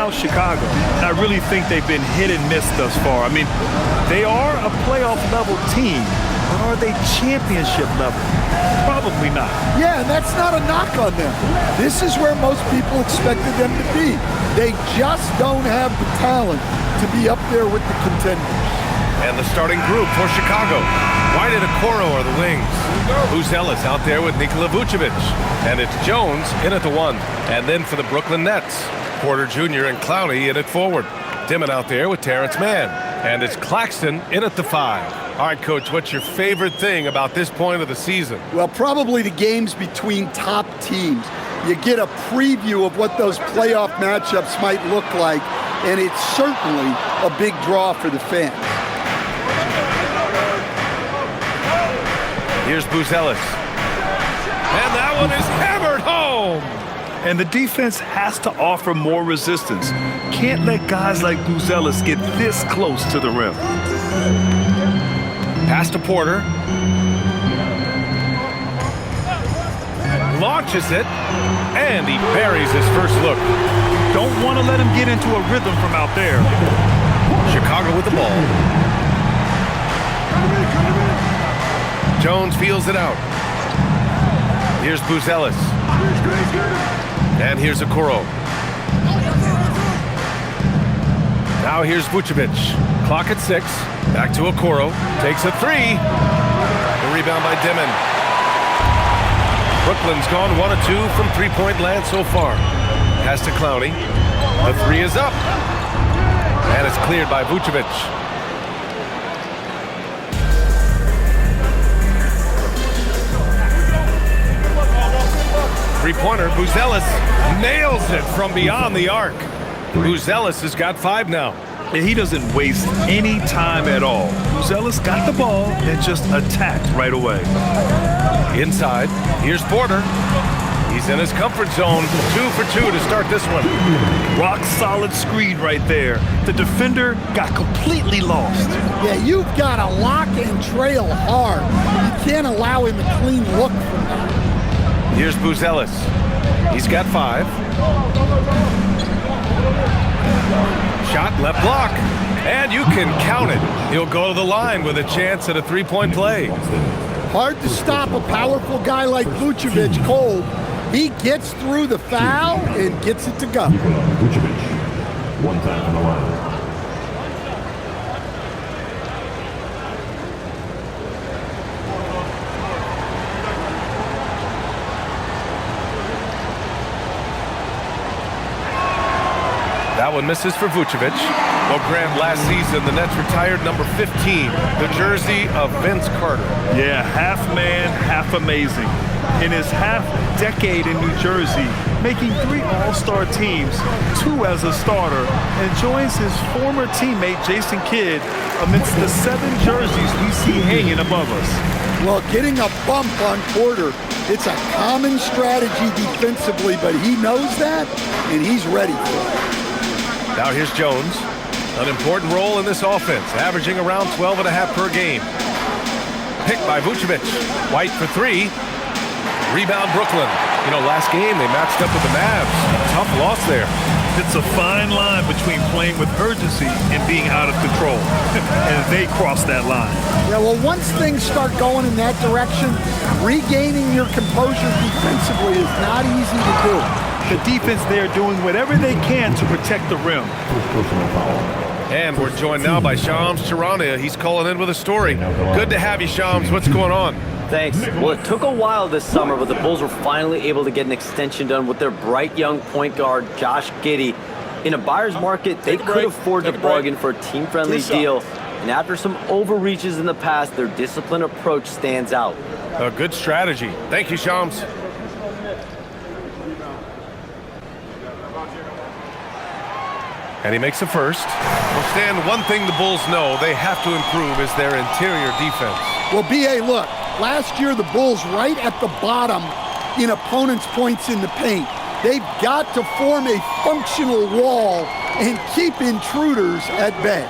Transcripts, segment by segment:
about Chicago. I really think they've been hit and miss thus far. I mean, they are a playoff-level team, but are they championship level? Probably not. Yeah, and that's not a knock on them. This is where most people expected them to be. They just don't have the talent to be up there with the contenders. And the starting group for Chicago. White and Okoro are the wings. Buzelis out there with Nikola Vucevic. And it's Jones in at the 1. And then for the Brooklyn Nets, Porter Jr. and Clowney in at forward. Dimon out there with Terrence Mann. And it's Claxton in at the 5. All right, Coach, what's your favorite thing about this point of the season? Well, probably the games between top teams. You get a preview of what those playoff matchups might look like, and it's certainly a big draw for the fans. Here's Buzelis. And that one is hammered home. And the defense has to offer more resistance. Can't let guys like Buzelis get this close to the rim. Pass to Porter. Launches it. And he buries his first look. Don't want to let him get into a rhythm from out there. Chicago with the ball. Jones feels it out. Here's Buzelis. And here's Okoro. Now here's Vucevic. Clock at 6. Back to Okoro. Takes a 3. The rebound by Dimon. Brooklyn's gone 1 of 2 from three-point land so far. Pass to Clowney. The 3 is up. And it's cleared by Vucevic. Three-pointer, Buzelis nails it from beyond the arc. Buzelis has got 5 now. And he doesn't waste any time at all. Buzelis got the ball and just attacked right away. Inside, here's Porter. He's in his comfort zone. 2 for 2 to start this one. Rock solid screen right there. The defender got completely lost. Yeah, you've got to lock and trail hard. You can't allow him a clean look from that. Here's Buzelis. He's got 5. Shot left block. And you can count it. He'll go to the line with a chance at a three-point play. Hard to stop a powerful guy like Vucevic cold. He gets through the foul and gets it to go. Vucevic, 1 time from the line. That one misses for Vucevic. Well, Graham, last season, the Nets retired number 15, the jersey of Vince Carter. Yeah, half man, half amazing. In his half-decade in New Jersey, making 3 All-Star teams, 2 as a starter, and joins his former teammate Jason Kidd amidst the 7 jerseys we see hanging above us. Well, getting a bump on Porter, it's a common strategy defensively, but he knows that, and he's ready for it. Now here's Jones. An important role in this offense, averaging around 12.5 per game. Picked by Vucevic. White for 3. Rebound Brooklyn. You know, last game they matched up with the Mavs. Tough loss there. It's a fine line between playing with urgency and being out of control. And they crossed that line. Yeah, well, once things start going in that direction, regaining your composure defensively is not easy to do. The defense there doing whatever they can to protect the rim. And we're joined now by Shams Charania. He's calling in with a story. Good to have you, Shams. What's going on? Thanks. Well, it took a while this summer, but the Bulls were finally able to get an extension done with their bright young point guard, Josh Giddey. In a buyer's market, they could afford to bargain for a team-friendly deal. And after some overreaches in the past, their disciplined approach stands out. A good strategy. Thank you, Shams. And he makes the first. Well, Stan, one thing the Bulls know they have to improve is their interior defense. Well, B.A., look, last year the Bulls right at the bottom in opponents' points in the paint. They've got to form a functional wall and keep intruders at bay.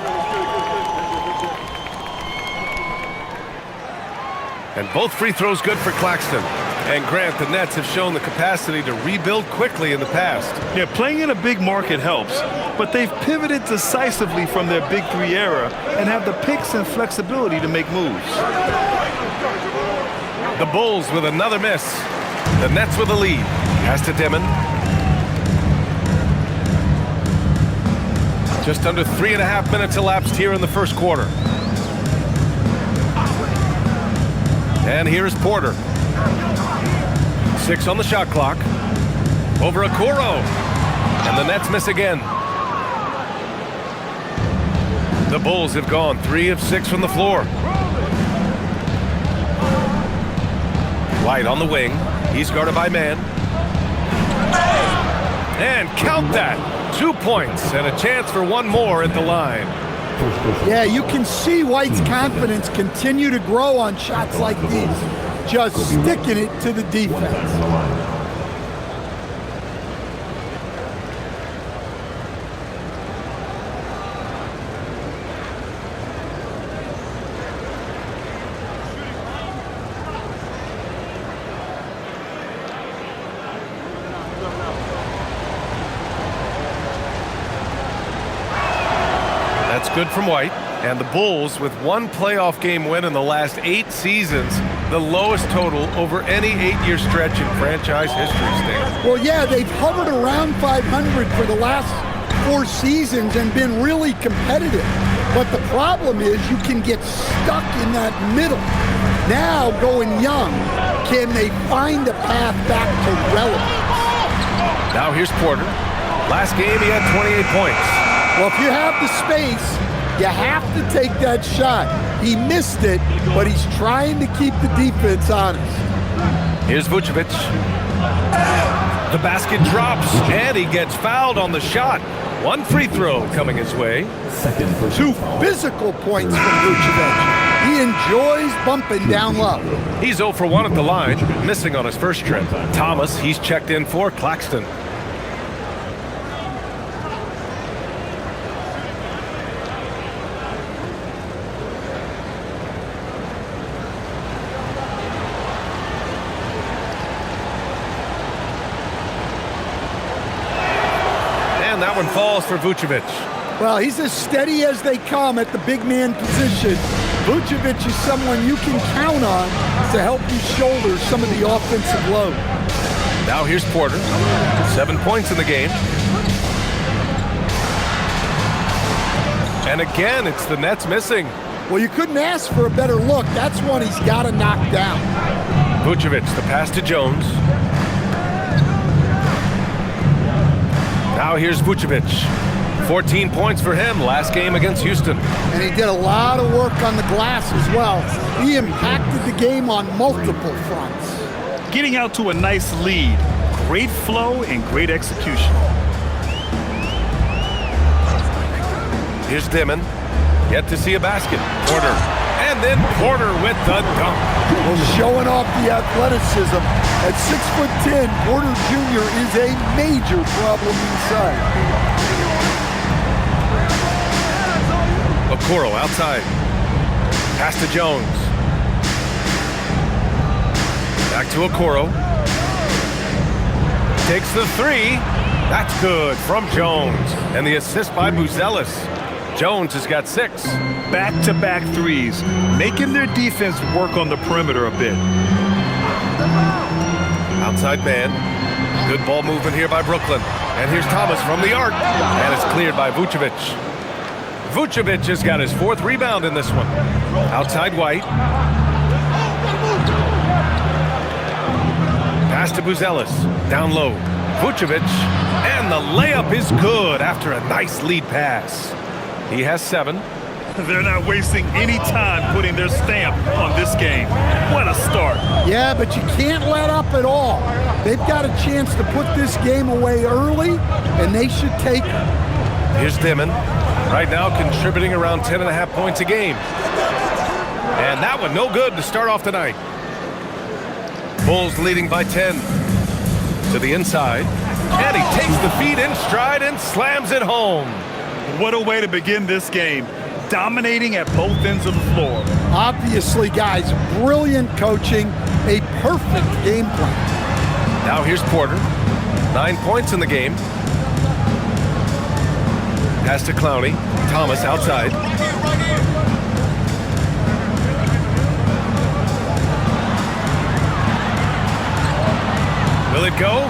And both free throws good for Claxton. And Grant, the Nets have shown the capacity to rebuild quickly in the past. Yeah, playing in a big market helps, but they've pivoted decisively from their Big Three era and have the picks and flexibility to make moves. The Bulls with another miss. The Nets with a lead. Pass to Dimon. Just under 3.5 minutes elapsed here in the first quarter. And here's Porter. 6 on the shot clock. Over Okoro. And the Nets miss again. The Bulls have gone 3 of 6 from the floor. White on the wing. He's guarded by Man. And count that. 2 points and a chance for one more at the line. Yeah, you can see White's confidence continue to grow on shots like these. Just sticking it to the defense. That's good from White. And the Bulls, with one playoff game win in the last 8 seasons, the lowest total over any 8-year stretch in franchise history, Stan. Well, yeah, they've hovered around 500 for the last 4 seasons and been really competitive. But the problem is you can get stuck in that middle. Now, going young, can they find a path back to relevance? Now here's Porter. Last game, he had 28 points. Well, if you have the space, you have to take that shot. He missed it, but he's trying to keep the defense honest. Here's Vucevic. The basket drops, and he gets fouled on the shot. 1 free throw coming his way. 2 physical points from Vucevic. He enjoys bumping down low. He's 0 for 1 at the line, missing on his first trip. Thomas, he's checked in for Claxton. That one falls for Vucevic. Well, he's as steady as they come at the big man position. Vucevic is someone you can count on to help you shoulder some of the offensive load. Now here's Porter. 7 points in the game. And again, it's the Nets missing. Well, you couldn't ask for a better look. That's one he's got to knock down. Vucevic, the pass to Jones. Now here's Vucevic. 14 points for him last game against Houston. And he did a lot of work on the glass as well. He impacted the game on multiple fronts. Getting out to a nice lead. Great flow and great execution. Here's Dimon. Yet to see a basket. Porter. And then Porter with the dunk. Well, showing off the athleticism. At 6'10", Porter Jr. is a major problem inside. Okoro outside. Pass to Jones. Back to Okoro. Takes the 3. That's good from Jones. And the assist by Buzelis. Jones has got 6. Back-to-back threes, making their defense work on the perimeter a bit. Outside man. Good ball movement here by Brooklyn. And here's Thomas from the arc. And it's cleared by Vucevic. Vucevic has got his 4th rebound in this one. Outside White. Pass to Buzelis. Down low. Vucevic. And the layup is good after a nice lead pass. He has 7. They're not wasting any time putting their stamp on this game. What a start. Yeah, but you can't let up at all. They've got a chance to put this game away early, and they should take it. Here's Dimon. Right now contributing around 10.5 points a game. And that one no good to start off the night. Bulls leading by 10. To the inside. And he takes the feed in stride and slams it home. What a way to begin this game. Dominating at both ends of the floor. Obviously, guys, brilliant coaching a perfect game plan. Now here's Porter. 9 points in the game. Pass to Clowney. Thomas outside. Will it go?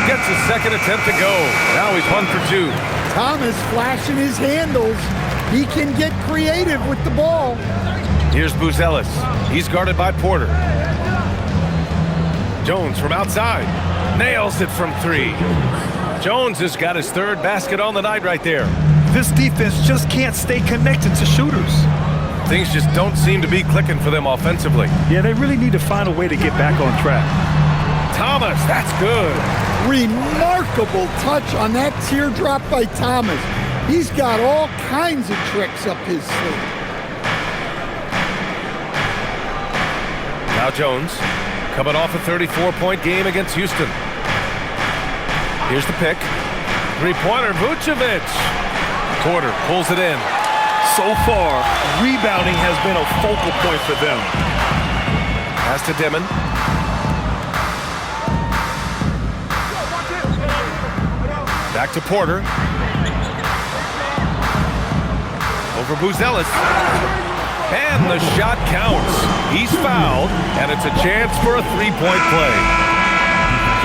Gets a second attempt to go. Now he's 1 for 2. Thomas flashing his handles. He can get creative with the ball. Here's Buzelis. He's guarded by Porter. Jones from outside. Nails it from 3. Jones has got his 3rd basket on the night right there. This defense just can't stay connected to shooters. Things just don't seem to be clicking for them offensively. Yeah, they really need to find a way to get back on track. Thomas, that's good. Remarkable touch on that teardrop by Thomas. He's got all kinds of tricks up his sleeve. Now Jones, coming off a 34-point game against Houston. Here's the pick. 3-pointer, Vucevic. Porter pulls it in. So far, rebounding has been a focal point for them. Pass to Dimon. Back to Porter. Over Buzelis. And the shot counts. He's fouled, and it's a chance for a 3-point play.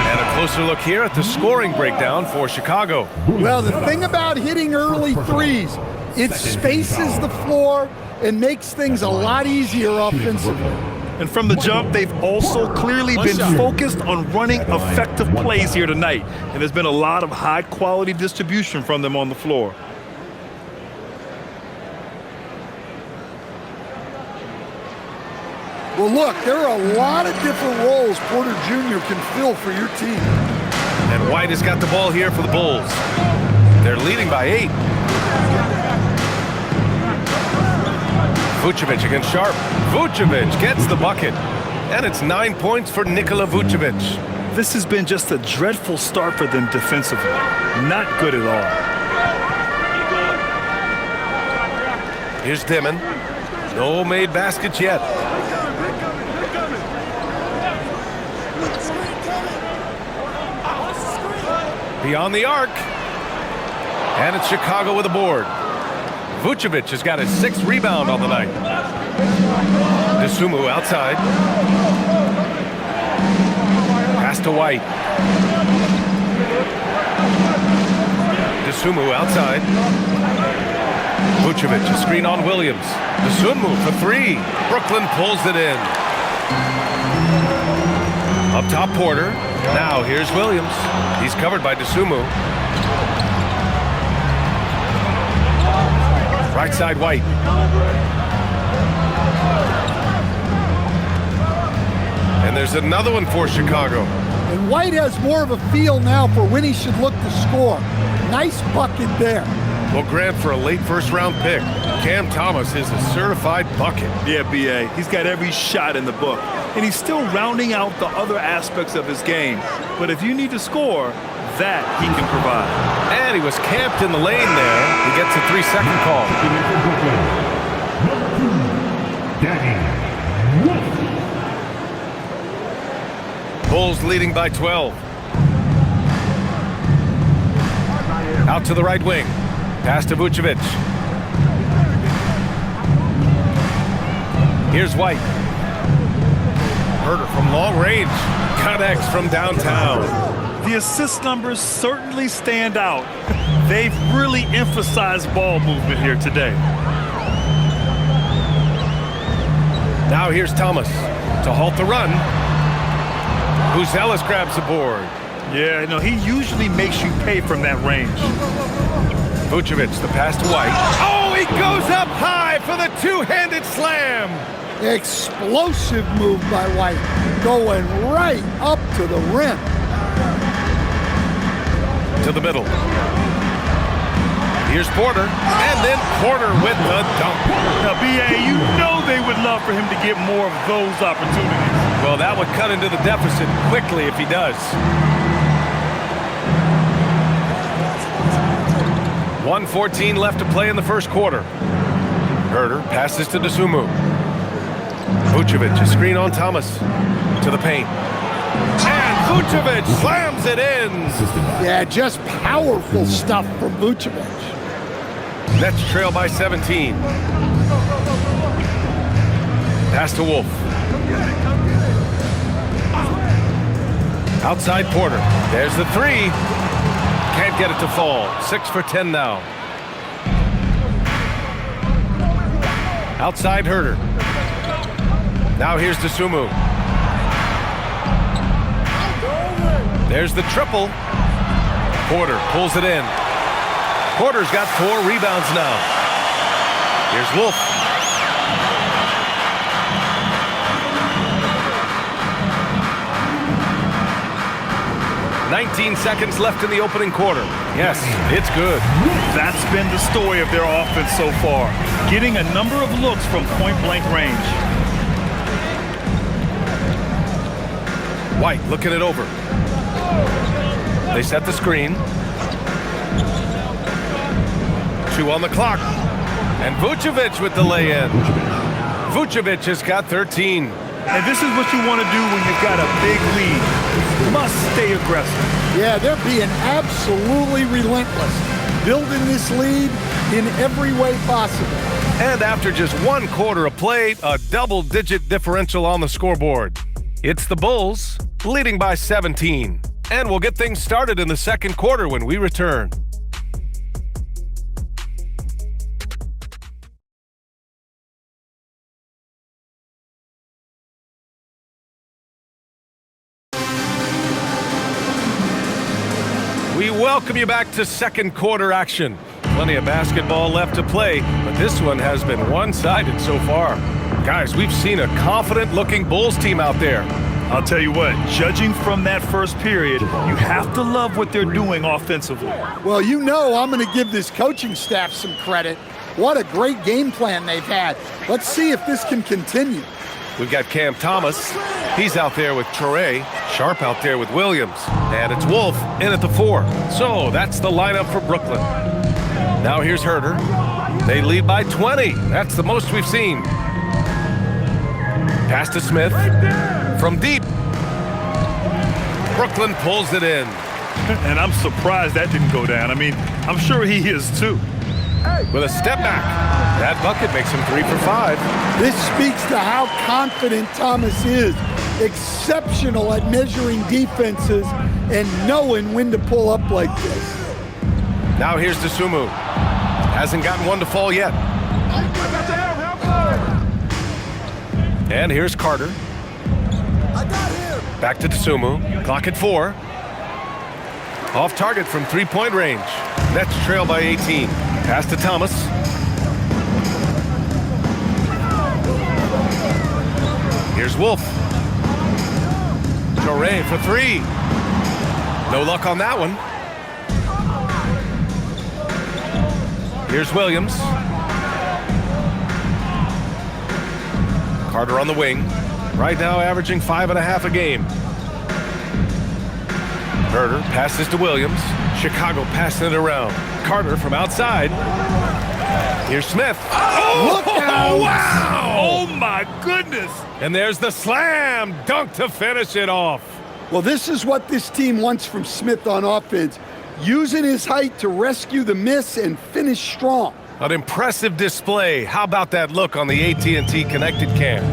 And a closer look here at the scoring breakdown for Chicago. Well, the thing about hitting early threes, it spaces the floor and makes things a lot easier offensively. And from the jump, they've also clearly been focused on running effective plays here tonight. And there's been a lot of high-quality distribution from them on the floor. Well, look, there are a lot of different roles Porter Jr. can fill for your team. And White has got the ball here for the Bulls. They're leading by 8. Vucevic against Sharp. Vucevic gets the bucket. And it's 9 points for Nikola Vucevic. This has been just a dreadful start for them defensively. Not good at all. Here's Dimon. No made baskets yet. Beyond the arc. And it's Chicago with a board. Vucevic has got his 6th rebound on the night. Dosunmu outside. Pass to White. Dosunmu outside. Vucevic, a screen on Williams. Dosunmu for 3. Brooklyn pulls it in. Up top, Porter. Now here's Williams. He's covered by Dosunmu. Right side, White. And there's another one for Chicago. And White has more of a feel now for when he should look to score. Nice bucket there. Well, Grant, for a late first-round pick, Cam Thomas is a certified bucket. Yeah, B.A. He's got every shot in the book. And he's still rounding out the other aspects of his game. But if you need to score, that he can provide. And he was camped in the lane there. He gets a 3-second call. Bulls leading by 12. Out to the right wing. Pass to Vucevic. Here's White. Herter from long range. Connects from downtown. The assist numbers certainly stand out. They've really emphasized ball movement here today. Now here's Thomas to halt the run. Buzelis grabs the board. Yeah, you know, he usually makes you pay from that range. Vucevic, the pass to White. Oh, he goes up high for the two-handed slam. Explosive move by White, going right up to the rim. To the middle. Here's Porter, and then Porter with the dunk. Now, B.A., you know they would love for him to get more of those opportunities. Well, that would cut into the deficit quickly if he does. 1:14 left to play in the first quarter. Herter passes to Dosunmu. Vucevic, a screen on Thomas. To the paint. And Vucevic slams it in. Yeah, just powerful stuff from Vucevic. Nets trail by 17. Pass to Wolf. Outside Porter. There's the three. Can't get it to fall. 6 for 10 now. Outside Herter. Now here's Dosunmu. There's the triple. Porter pulls it in. Porter's got 4 rebounds now. Here's Wolf. "19 seconds left in the opening quarter." Yes, it's good. That's been the story of their offense so far, getting a number of looks from point-blank range. White looking it over. They set the screen. 2 on the clock. And Vucevic with the lay-in. Vucevic has got 13. And this is what you want to do when you've got a big lead. Must stay aggressive. Yeah, they're being absolutely relentless, building this lead in every way possible. And after just 1 quarter of play, a double-digit differential on the scoreboard. It's the Bulls leading by 17. And we'll get things started in the second quarter when we return. We welcome you back to second quarter action. Plenty of basketball left to play, but this one has been one-sided so far. Guys, we've seen a confident-looking Bulls team out there. I'll tell you what, judging from that first period, you have to love what they're doing offensively. Well, you know I'm going to give this coaching staff some credit. What a great game plan they've had. Let's see if this can continue. We've got Cam Thomas. He's out there with Traore. Sharp out there with Williams. And it's Wolf in at the 4. So that's the lineup for Brooklyn. Now here's Herter. They lead by 20. That's the most we've seen. Pass to Smith. From deep. Brooklyn pulls it in. And I'm surprised that didn't go down. I mean, I'm sure he is too. With a step back. That bucket makes him 3 for 5. This speaks to how confident Thomas is. Exceptional at measuring defenses and knowing when to pull up like this. Now here's Dosunmu. Hasn't gotten one to fall yet. And here's Carter. Back to Dosunmu. Clock at 4. Off target from 3-point range. Nets trail by 18. Pass to Thomas. Here's Wolf. Traore for 3. No luck on that one. Here's Williams. Carter on the wing. Right now averaging 5.5 a game. Herter passes to Williams. Chicago passing it around. Carter from outside. Here's Smith. Oh, Look out! wow! Oh, my goodness! And there's the slam dunk to finish it off. Well, this is what this team wants from Smith on offense. Using his height to rescue the miss and finish strong. An impressive display. How about that look on the AT&T connected cam?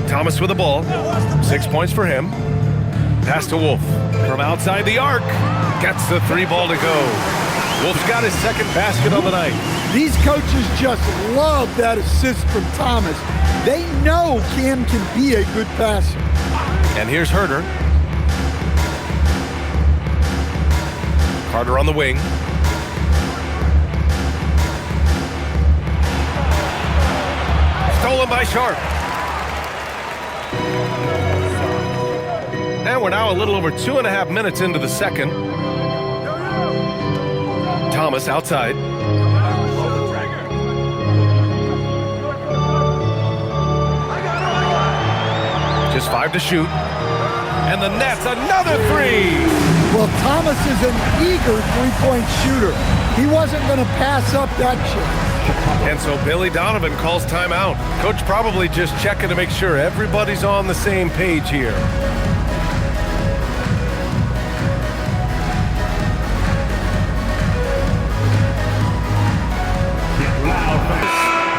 Thomas with the ball. 6 points for him. Pass to Wolf. From outside the arc. Gets the 3 ball to go. Wolf's got his second basket on the night. These coaches just love that assist from Thomas. They know Cam can be a good passer. And here's Herter. Carter on the wing. Stolen by Sharp. And we're now a little over 2.5 minutes into the second. Thomas outside. Just 5 to shoot. And the Nets, another 3. Well, Thomas is an eager three-point shooter. He wasn't going to pass up that chance. And so Billy Donovan calls timeout. Coach probably just checking to make sure everybody's on the same page here.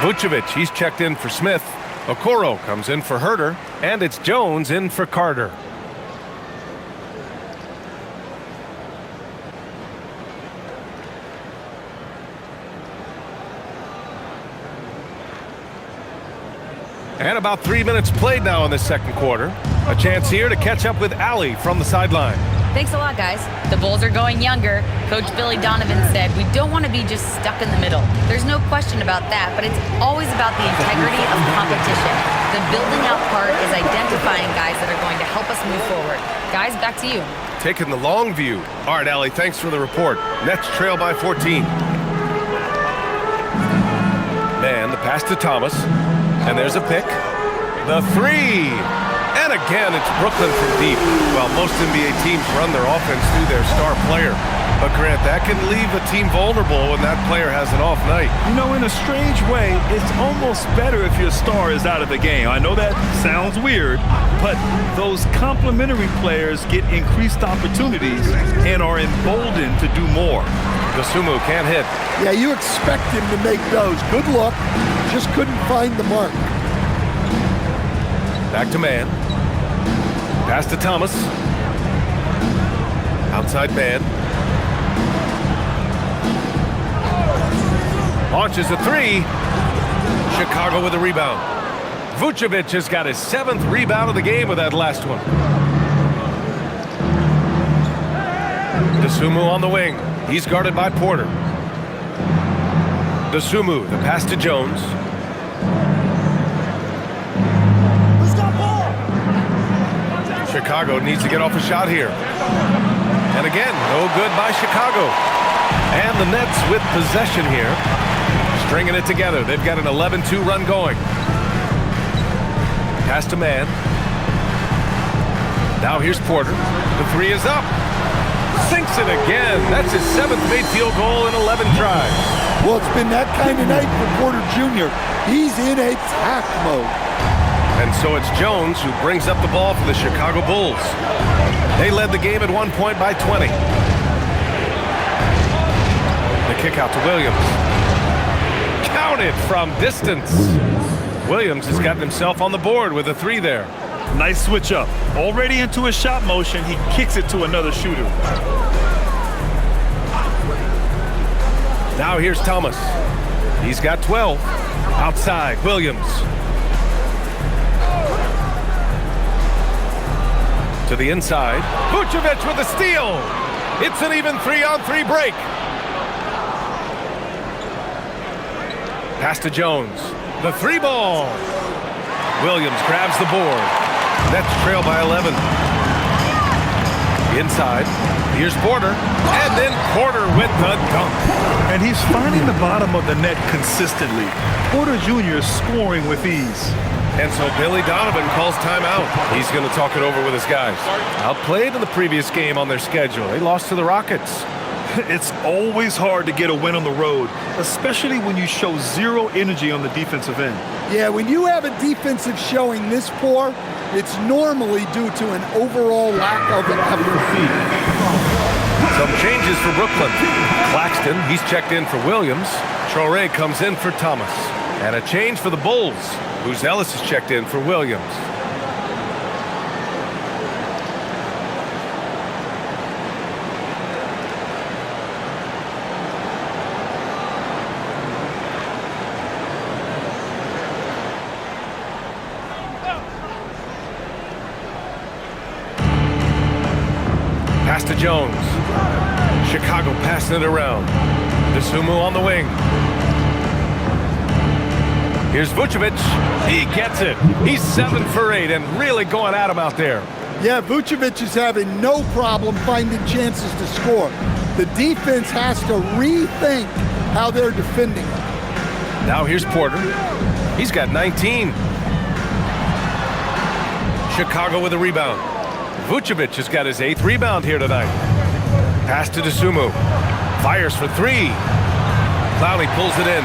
Vucevic, he's checked in for Smith. Okoro comes in for Herter, and it's Jones in for Carter. And about 3 minutes played now in the second quarter. A chance here to catch up with Allie from the sideline. Thanks a lot, guys. The Bulls are going younger. Coach Billy Donovan said we don't want to be just stuck in the middle. There's no question about that, but it's always about the integrity of competition. The building out part is identifying guys that are going to help us move forward. Guys, back to you. Taking the long view. All right, Allie, thanks for the report. Nets trail by 14. Man, the pass to Thomas. And there's a pick. The three. And again, it's Brooklyn from deep. Well, most NBA teams run their offense through their star player. But Grant, that can leave a team vulnerable when that player has an off night. You know, in a strange way, it's almost better if your star is out of the game. I know that sounds weird, but those complementary players get increased opportunities and are emboldened to do more. Dosunmu can't hit. Yeah, you expect him to make those. Good luck. Just couldn't find the mark. Back to man. Pass to Thomas. Outside man. Launches a three. Chicago with a rebound. Vucevic has got his 7th rebound of the game with that last one. Dosunmu on the wing. He's guarded by Porter. Dosunmu, the pass to Jones. Chicago needs to get off a shot here. And again, no good by Chicago. And the Nets with possession here. Stringing it together. They've got an 11-2 run going. Pass to man. Now here's Porter. The three is up. Sinks it again. That's his 7th made field goal in 11 tries. Well, it's been that kind of night for Porter Jr. He's in attack mode. And so it's Jones who brings up the ball for the Chicago Bulls. They led the game at one point by 20. The kick out to Williams. Counted from distance. Williams has gotten himself on the board with a three there. Nice switch up. Already into a shot motion, he kicks it to another shooter. Now here's Thomas. He's got 12. Outside, Williams. To the inside. Vucevic with a steal. It's an even 3-on-3 break. Pass to Jones. The three ball. Williams grabs the board. Nets trail by 11. Inside. Here's Porter. And then Porter with the dunk. And he's finding the bottom of the net consistently. Porter Jr. is scoring with ease. And so Billy Donovan calls timeout. He's going to talk it over with his guys. Outplayed in the previous game on their schedule. They lost to the Rockets. It's always hard to get a win on the road, especially when you show zero energy on the defensive end. Yeah, when you have a defensive showing this poor, it's normally due to an overall lack of effort. Some changes for Brooklyn. Claxton, he's checked in for Williams. Traore comes in for Thomas. And a change for the Bulls. Who's Ellis is checked in for Williams. Pass to Jones. Chicago passing it around. Dosunmu on the wing. Here's Vucevic. He gets it. He's 7 for 8 and really going at him out there. Yeah, Vucevic is having no problem finding chances to score. The defense has to rethink how they're defending him. Now here's Porter. He's got 19. Chicago with a rebound. Vucevic has got his 8th rebound here tonight. Pass to Dosunmu. Fires for 3. Clowney pulls it in.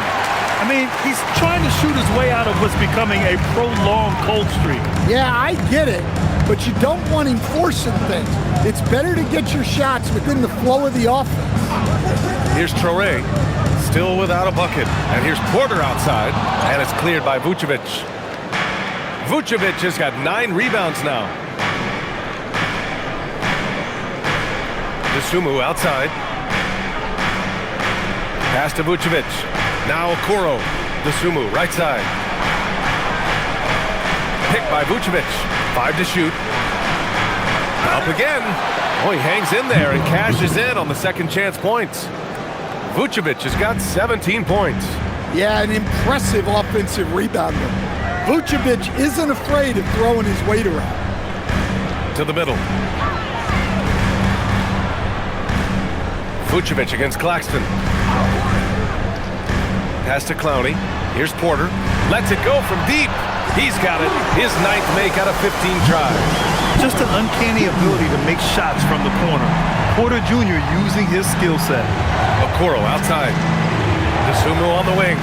I mean, he's trying to shoot his way out of what's becoming a prolonged cold streak. Yeah, I get it, but you don't want him forcing things. It's better to get your shots within the flow of the offense. Here's Traore, still without a bucket. And here's Porter outside, and it's cleared by Vucevic. Vucevic has got 9 rebounds now. Dosunmu outside. Pass to Vucevic. Now Okoro. Dosunmu right side. Picked by Vucevic. 5 to shoot. Up again. Oh, he hangs in there and cashes in on the second chance points. Vucevic has got 17 points. Yeah, an impressive offensive rebounder. Vucevic isn't afraid of throwing his weight around. To the middle. Vucevic against Claxton. Pass to Clowney. Here's Porter. Lets it go from deep. He's got it. His 9th make out of 15 tries. Just an uncanny ability to make shots from the corner. Porter Jr. using his skill set. Okoro outside. Dosunmu on the wing.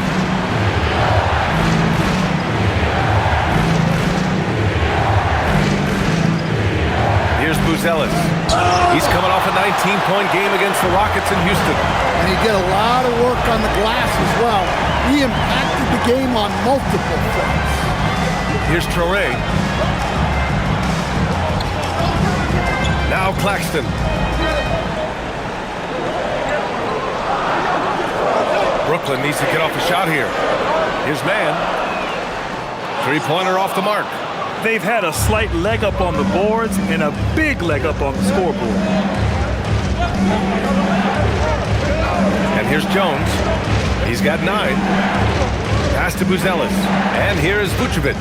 Here's Buzelis. He's coming off a 19-point game against the Rockets in Houston. And he did a lot of work on the glass as well. He impacted the game on multiple fronts. Here's Traore. Now Claxton. Brooklyn needs to get off a shot here. Here's Mann. 3-pointer off the mark. They've had a slight leg up on the boards and a big leg up on the scoreboard. And here's Jones. He's got 9. Pass to Buzelis. And here's Vucevic.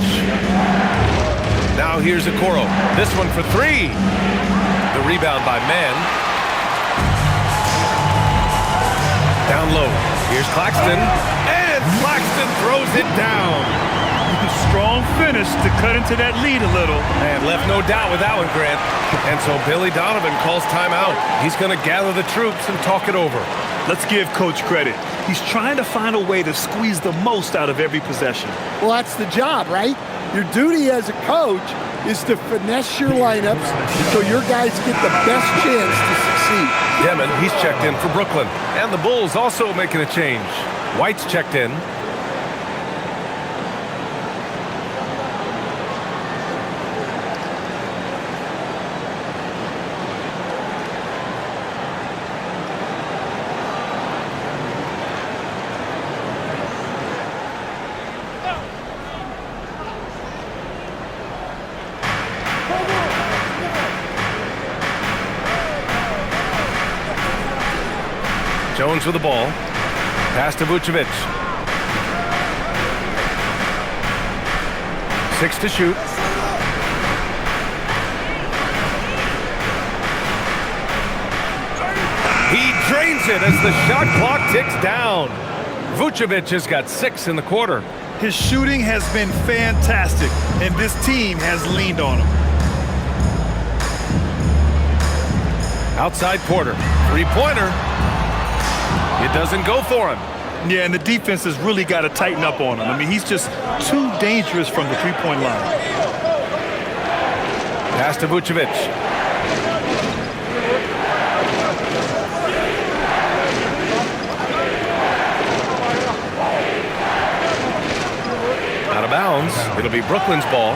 Now here's Okoro. This one for 3. The rebound by Mann. Down low. Here's Claxton. And Claxton throws it down. Strong finish to cut into that lead a little. And left no doubt with that one, Grant. And so Billy Donovan calls timeout. He's going to gather the troops and talk it over. Let's give Coach credit. He's trying to find a way to squeeze the most out of every possession. Well, that's the job, right? Your duty as a coach is to finesse your lineups so your guys get the best chance to succeed. Demon, he's checked in for Brooklyn. And the Bulls also making a change. White's checked in. Jones with the ball. Pass to Vucevic. 6 to shoot. He drains it as the shot clock ticks down. Vucevic has got 6 in the quarter. His shooting has been fantastic, and this team has leaned on him. Outside Porter. 3-pointer. It doesn't go for him. Yeah, and the defense has really got to tighten up on him. I mean, he's just too dangerous from the three-point line. Pass to Vucevic. Out of bounds. It'll be Brooklyn's ball.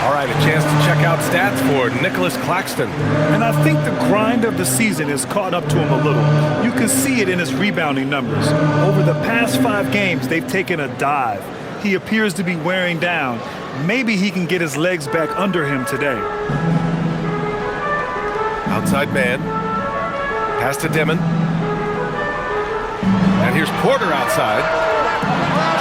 All right, a chance to check out stats for Nicholas Claxton. And I think the grind of the season has caught up to him a little. You can see it in his rebounding numbers. Over the past 5 games, they've taken a dive. He appears to be wearing down. Maybe he can get his legs back under him today. Outside man. Pass to Dimon. And here's Porter outside.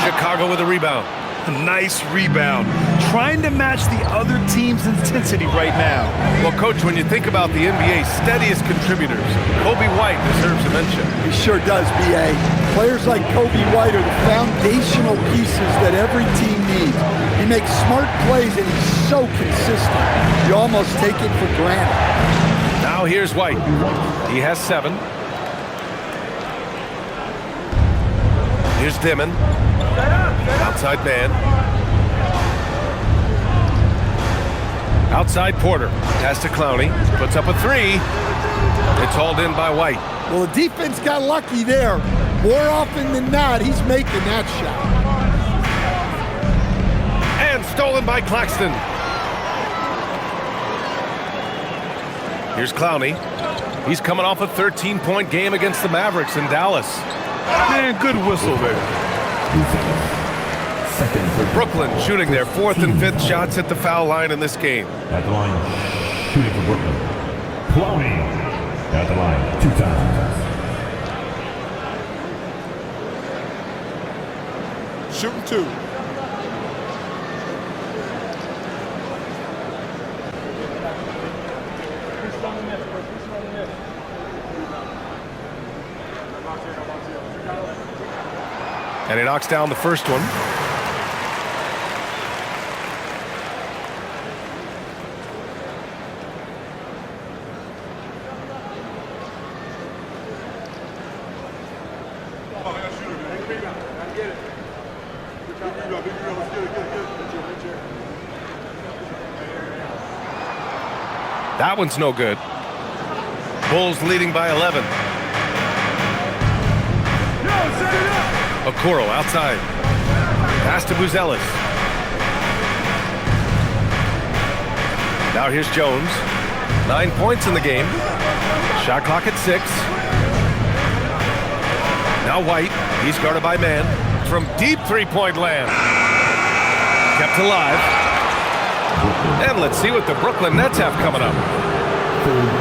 Chicago with a rebound. A nice rebound. Trying to match the other team's intensity right now. Well, Coach, when you think about the NBA's steadiest contributors, Kobe White deserves a mention. He sure does, B.A. Players like Kobe White are the foundational pieces that every team needs. He makes smart plays, and he's so consistent. You almost take it for granted. Now here's White. He has 7. Here's Dimon. Outside man. Outside Porter. Pass to Clowney. Puts up a three. It's hauled in by White. Well, the defense got lucky there. More often than not, he's making that shot. And stolen by Claxton. Here's Clowney. He's coming off a 13-point game against the Mavericks in Dallas. Man, good whistle there. Brooklyn shooting their 4th and 5th shots at the foul line in this game. At the line, shooting for Brooklyn. Clowney at the line 2 times. Shooting 2. And he knocks down the first one. That one's no good. Bulls leading by 11. Okoro outside. Pass to Buzelis. Now here's Jones. 9 points in the game. Shot clock at 6. Now White. He's guarded by man. From deep three-point land. Kept alive. And let's see what the Brooklyn Nets have coming up.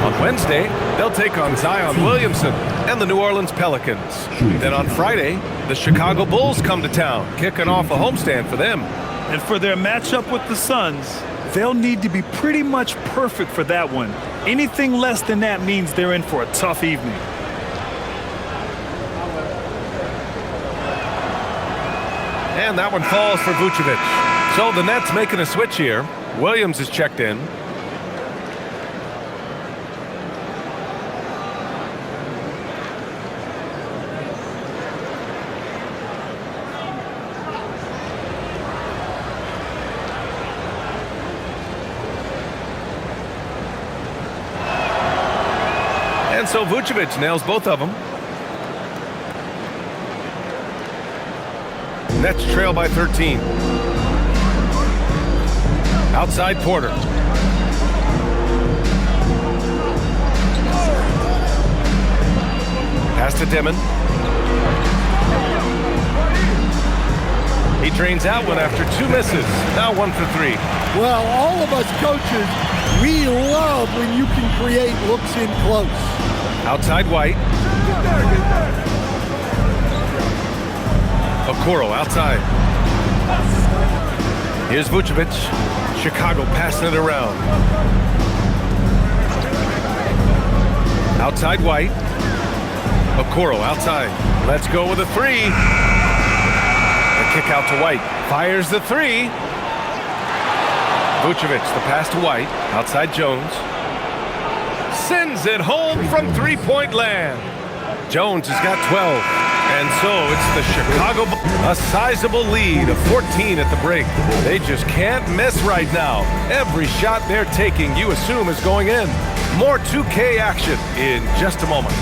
On Wednesday, they'll take on Zion Williamson and the New Orleans Pelicans. Then on Friday, the Chicago Bulls come to town, kicking off a homestand for them. And for their matchup with the Suns, they'll need to be pretty much perfect for that one. Anything less than that means they're in for a tough evening. And that one falls for Vucevic. So the Nets making a switch here. Williams is checked in. And so Vucevic nails both of them. Nets trail by 13. Outside Porter. Pass to Dimon. He drains that one after 2 misses. Now 1 for 3. Well, all of us coaches, we love when you can create looks in close. Outside White. Okoro outside. Here's Vucevic. Chicago passing it around. Outside White. Okoro outside. Let's go with a 3. The kick out to White. Fires the 3. Vucevic, the pass to White. Outside Jones. Sends it home from three-point land. Jones has got 12. And so it's the Chicago Bulls. A sizable lead of 14 at the break. They just can't miss right now. Every shot they're taking, you assume, is going in. More 2K action in just a moment.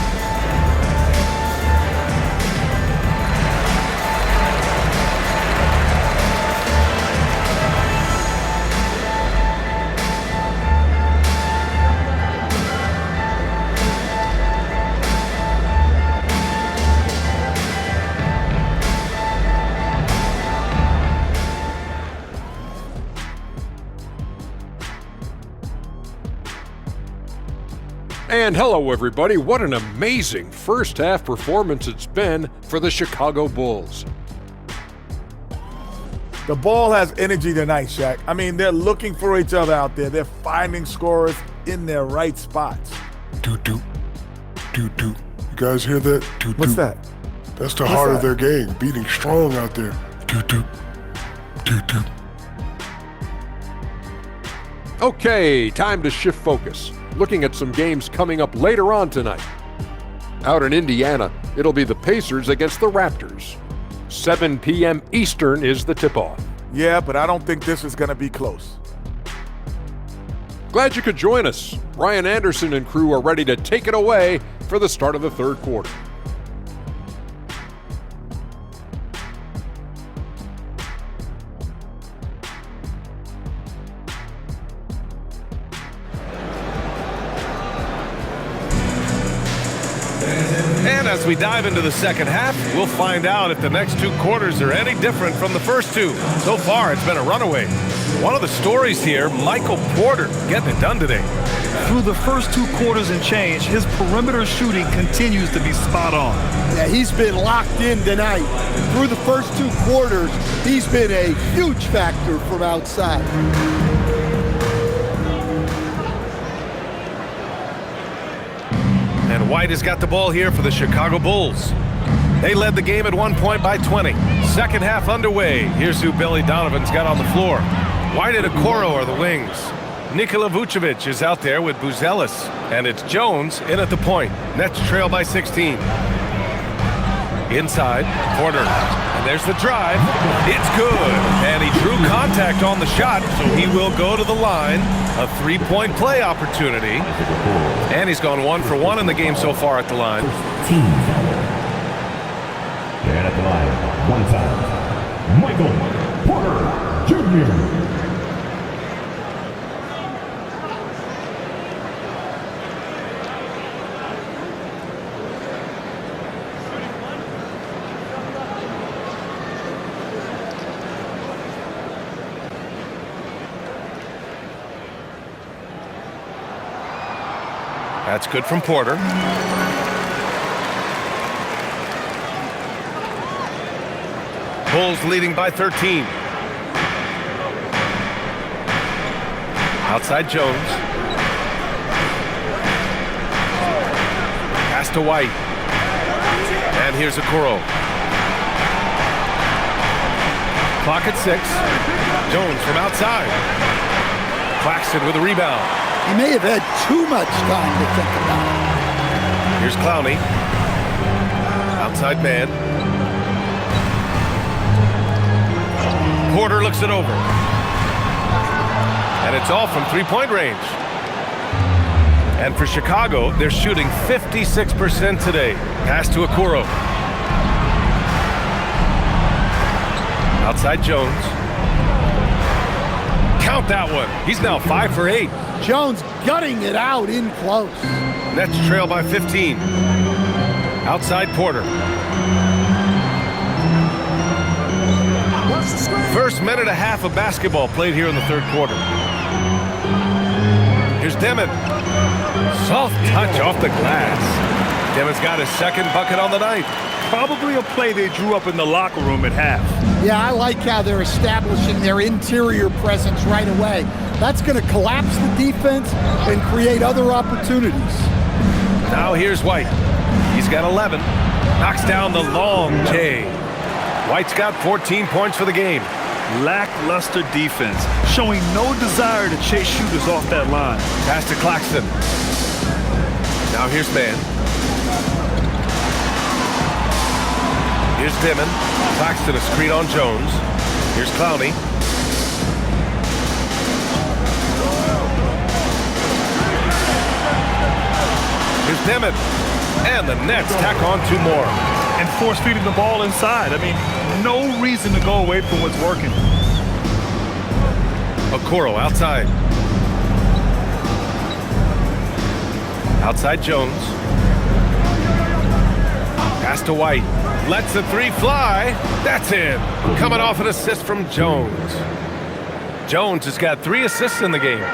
And hello everybody, what an amazing first half performance it's been for the Chicago Bulls. The ball has energy tonight, Shaq. I mean, they're looking for each other out there. They're finding scorers in their right spots. Doo-doo. Doo-doo. You guys hear that? Doo-doo. What's that? That's the heart of their game, beating strong out there. Doo-doo. Doo-doo. Okay, time to shift focus. Looking at some games coming up later on tonight. Out in Indiana, it'll be the Pacers against the Raptors. 7 p.m. Eastern is the tip-off. Yeah, but I don't think this is going to be close. Glad you could join us. Ryan Anderson and crew are ready to take it away for the start of the third quarter. And as we dive into the second half, we'll find out if the next two quarters are any different from the first two. So far, it's been a runaway. One of the stories here, Michael Porter getting it done today. Through the first 2 quarters and change, his perimeter shooting continues to be spot on. Yeah, he's been locked in tonight. Through the first 2 quarters, he's been a huge factor from outside. And White has got the ball here for the Chicago Bulls. They led the game at one point by 20. Second half underway. Here's who Billy Donovan's got on the floor. White and Okoro are the wings. Nikola Vucevic is out there with Buzelis. And it's Jones in at the point. Nets trail by 16. Inside, Porter. And there's the drive. It's good. And he drew contact on the shot, so he will go to the line. A 3-point play opportunity. And he's gone 1 for 1 in the game so far at the line. And at the line, 1 time, Michael Porter Jr. That's good from Porter. Bulls leading by 13. Outside Jones. Pass to White. And here's Okoro. Clock at 6. Jones from outside. Claxton with a rebound. He may have had too much time to think about it. Here's Clowney. Outside man. Porter looks it over. And it's all from 3-point range. And for Chicago, they're shooting 56% today. Pass to Okoro. Outside Jones. Count that one. He's now 5 for 8. Jones gutting it out in close. Nets trail by 15. Outside Porter. First minute and a half of basketball played here in the third quarter. Here's Demon. Soft touch off the glass. Demon's got his second bucket on the night. Probably a play they drew up in the locker room at half. Yeah, I like how they're establishing their interior presence right away. That's going to collapse the defense and create other opportunities. Now here's White. He's got 11. Knocks down the long J. White's got 14 points for the game. Lackluster defense, showing no desire to chase shooters off that line. Pass to Claxton. Now here's Man. Here's Dimon. Claxton a screen on Jones. Here's Clowney. Here's Dimon. And the Nets tack on 2 more. And force feeding the ball inside. I mean, no reason to go away from what's working. Okoro outside. Outside Jones. Pass to White. Lets the 3 fly. That's in. Coming off an assist from Jones. Jones has got 3 assists in the game.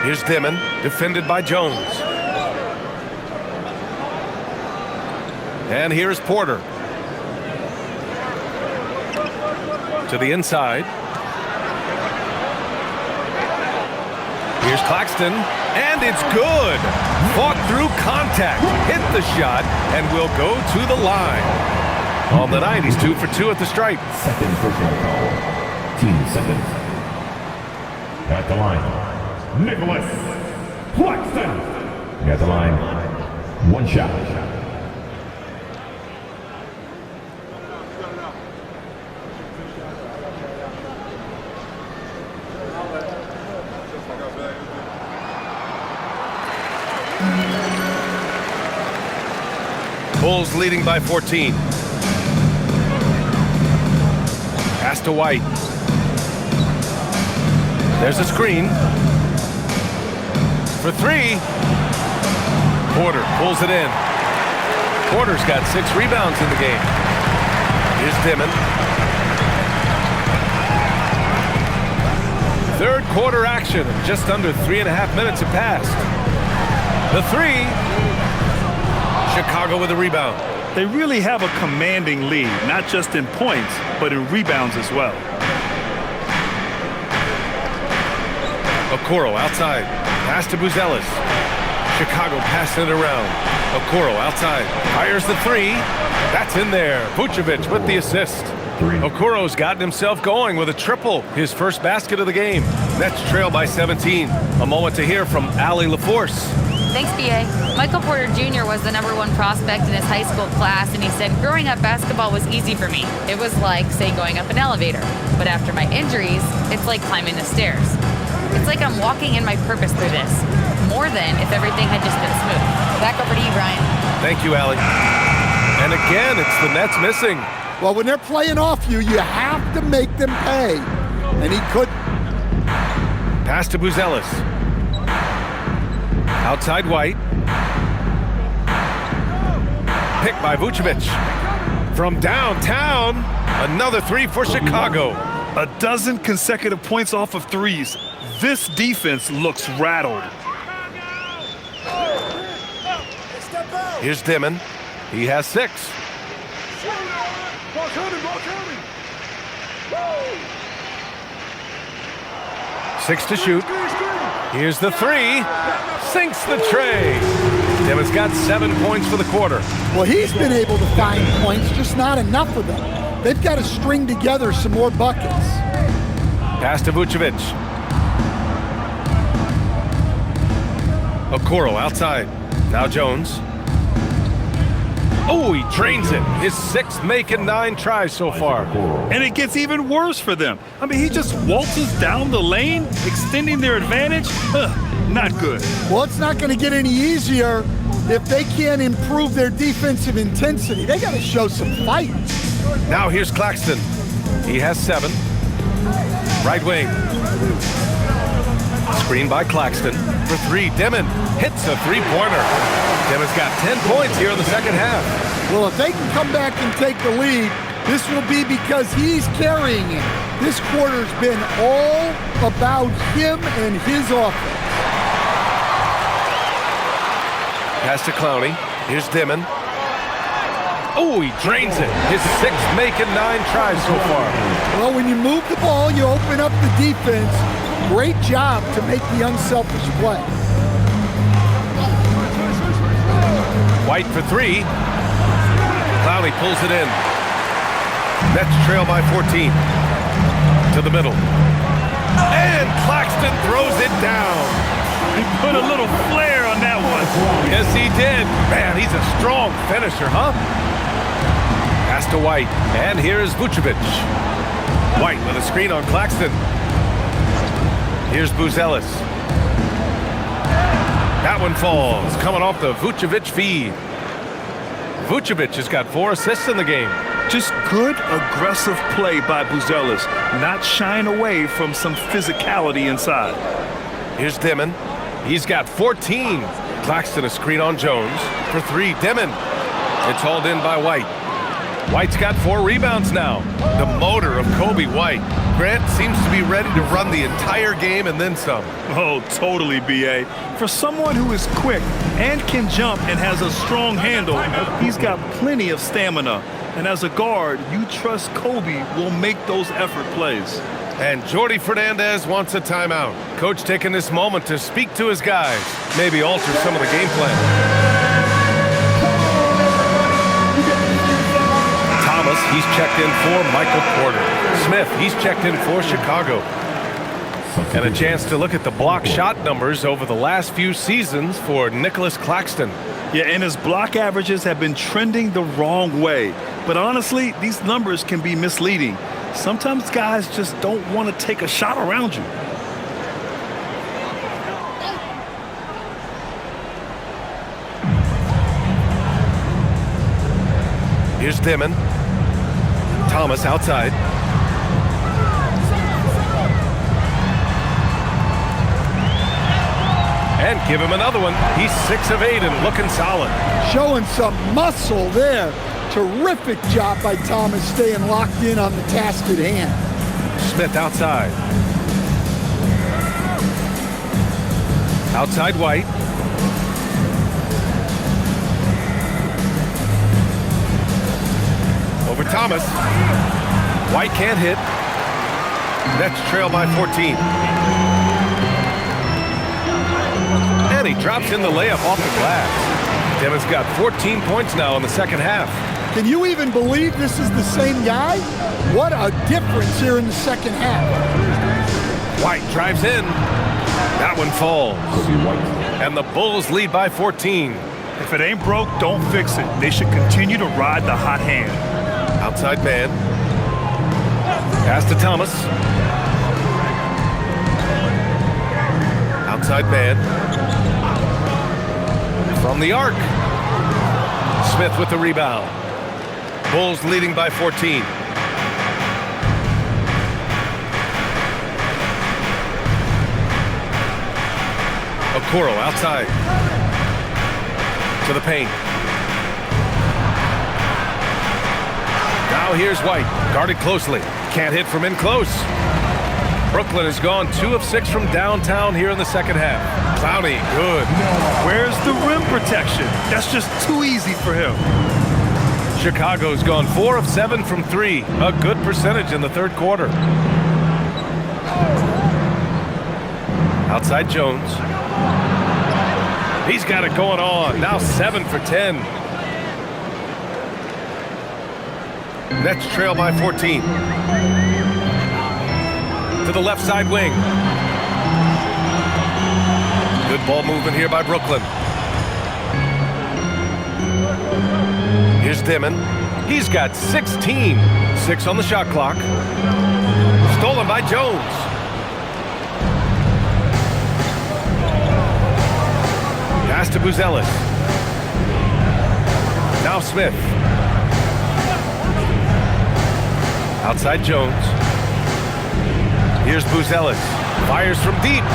Here's Dimon, defended by Jones. And here's Porter. To the inside. Here's Claxton, and it's good. Fought through contact, hit the shot, and will go to the line. On the night, he's 2 for 2 at the stripe. Second personal foul. Team seconds. At the line, Nicholas Claxton. At the line, 1 shot. Bulls leading by 14. Pass to White. There's a screen. For three. Porter pulls it in. Porter's got 6 rebounds in the game. Here's Dimon. Third quarter action. Just under 3.5 minutes have passed. The three. Chicago with a rebound. They really have a commanding lead, not just in points, but in rebounds as well. Okoro outside. Pass to Buzelis. Chicago passing it around. Okoro outside. Fires the three. That's in there. Vucevic with the assist. Okoro's gotten himself going with a triple. His first basket of the game. Nets trail by 17. A moment to hear from Allie LaForce. Thanks, B.A. Michael Porter Jr. was the #1 prospect in his high school class, and he said, growing up, basketball was easy for me. It was like, say, going up an elevator. But after my injuries, it's like climbing the stairs. It's like I'm walking in my purpose through this, more than if everything had just been smooth. Back over to you, Brian. Thank you, Allie. And again, it's the Nets missing. Well, when they're playing off you, you have to make them pay. And he couldn't. Pass to Buzelis. Outside White. Picked by Vucevic. From downtown, another three for Chicago. A dozen consecutive points off of threes. This defense looks rattled. Here's Dimon. He has 6. 6 to shoot. Here's the three. Sinks the tray. Dimon's got 7 points for the quarter. Well, he's been able to find points, just not enough of them. They've got to string together some more buckets. Pass to Vucevic. Okoro outside. Now Jones. Oh, he drains it. His 6th make in 9 tries so far. And it gets even worse for them. I mean, he just waltzes down the lane, extending their advantage. Not good. Well, it's not going to get any easier if they can't improve their defensive intensity. They got to show some fight. Now here's Claxton. He has 7. Right wing. Screen by Claxton. For 3, Dimon hits a three-pointer. Dimon's got 10 points here in the second half. Well, if they can come back and take the lead, this will be because he's carrying it. This quarter's been all about him and his offense. Pass to Clowney. Here's Dimon. Oh, he drains it. His 6th make in 9 tries so far. Well, when you move the ball, you open up the defense. Great job to make the unselfish play. White for 3. Clowney pulls it in. Nets trail by 14. To the middle. And Claxton throws it down. He put a little flair on that one. Yes, he did. Man, he's a strong finisher, huh? Pass to White. And here's Vucevic. White with a screen on Claxton. Here's Buzelis. That one falls, coming off the Vucevic feed. Vucevic has got 4 assists in the game. Just good, aggressive play by Buzelis, not shying away from some physicality inside. Here's Dimon. He's got 14. Claxton a screen on Jones. For 3, Dimon. It's hauled in by White. White's got 4 rebounds now. The motor of Kobe White. Grant seems to be ready to run the entire game and then some. Oh, totally, B.A. For someone who is quick and can jump and has a strong handle, he's got plenty of stamina. And as a guard, you trust Kobe will make those effort plays. And Jordi Fernandez wants a timeout. Coach taking this moment to speak to his guys. Maybe alter some of the game plan. Thomas, he's checked in for Michael Porter. Smith, he's checked in for Chicago. And a chance to look at the block shot numbers over the last few seasons for Nicholas Claxton. Yeah, and his block averages have been trending the wrong way. But honestly, these numbers can be misleading. Sometimes guys just don't want to take a shot around you. Here's Dimon. Thomas outside. And give him another one. He's 6 of 8 and looking solid. Showing some muscle there. Terrific job by Thomas staying locked in on the task at hand. Smith outside. Outside White. Over Thomas. White can't hit. Nets trail by 14. And he drops in the layup off the glass. Demon's got 14 points now in the second half. Can you even believe this is the same guy? What a difference here in the second half. White drives in. That one falls. And the Bulls lead by 14. If it ain't broke, don't fix it. They should continue to ride the hot hand. Outside man. Pass to Thomas. Outside man. From the arc. Smith with the rebound. Bulls leading by 14. Okoro outside. To the paint. Now here's White. Guarded closely. Can't hit from in close. Brooklyn has gone 2 of 6 from downtown here in the second half. Clowney, good. Where's the rim protection? That's just too easy for him. Chicago's gone 4 of 7 from 3. A good percentage in the third quarter. Outside Jones. He's got it going on. Now 7 for 10. Nets trail by 14. To the left side wing. Good ball movement here by Brooklyn. Here's Dimon. He's got 16. 6 on the shot clock. Stolen by Jones. Pass to Buzelis. Now Smith. Outside Jones. Here's Buzelis. Fires from deep.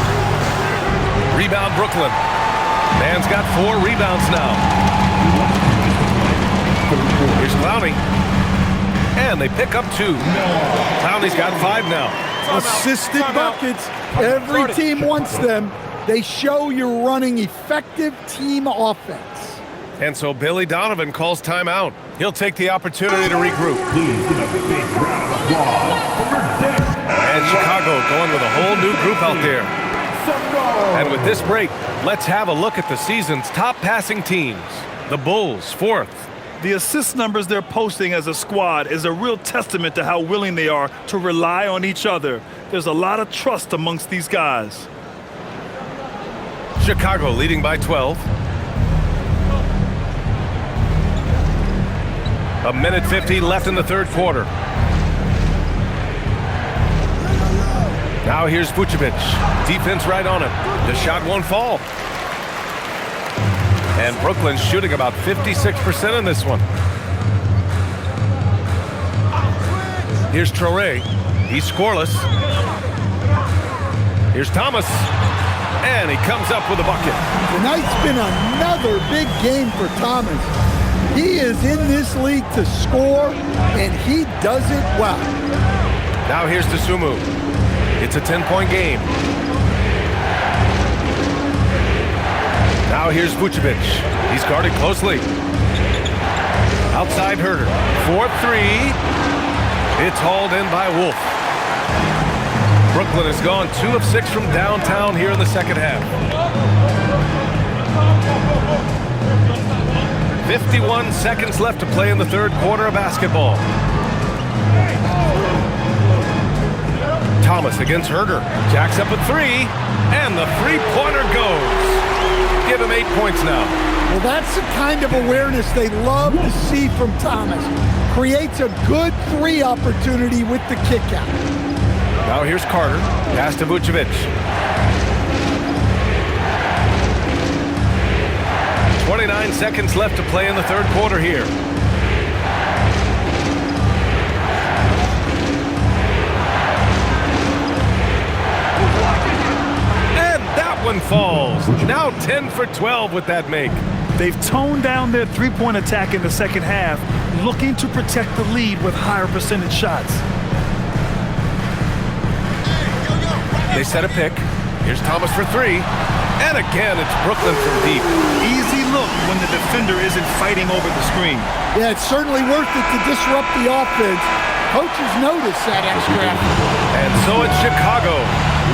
Rebound Brooklyn. Man's got 4 rebounds now. Here's Clowney. And they pick up 2. Clowney's got 5 now. Assisted buckets. Every team wants them. They show you're running effective team offense. And so Billy Donovan calls timeout. He'll take the opportunity to regroup. And Chicago going with a whole new group out there. And with this break, let's have a look at the season's top passing teams. The Bulls, 4th. The assist numbers they're posting as a squad is a real testament to how willing they are to rely on each other. There's a lot of trust amongst these guys. Chicago leading by 12. A minute 50 left in the third quarter. Now here's Vucevic. Defense right on him. The shot won't fall. And Brooklyn's shooting about 56% in this one. Here's Traoré. He's scoreless. Here's Thomas. And he comes up with a bucket. Tonight's been another big game for Thomas. He is in this league to score, and he does it well. Now here's Dosunmu. It's a 10-point game. Now here's Vucevic. He's guarded closely. Outside Herter. 4-3. It's hauled in by Wolf. Brooklyn has gone 2 of 6 from downtown here in the second half. 51 seconds left to play in the third quarter of basketball. Thomas against Herter. Jacks up a 3, and the three-pointer goes. Give him 8 points now. Well, that's the kind of awareness they love to see from Thomas. Creates a good 3 opportunity with the kick out. Now here's Carter. Pass to Vucevic. 29 seconds left to play in the third quarter here. 10 for 12 with that make. They've toned down their three-point attack in the second half, looking to protect the lead with higher percentage shots. They set a pick. Here's Thomas for three. And again, it's Brooklyn from deep. Easy look when the defender isn't fighting over the screen. Yeah, it's certainly worth it to disrupt the offense. Coaches notice that extra effort. And so it's Chicago,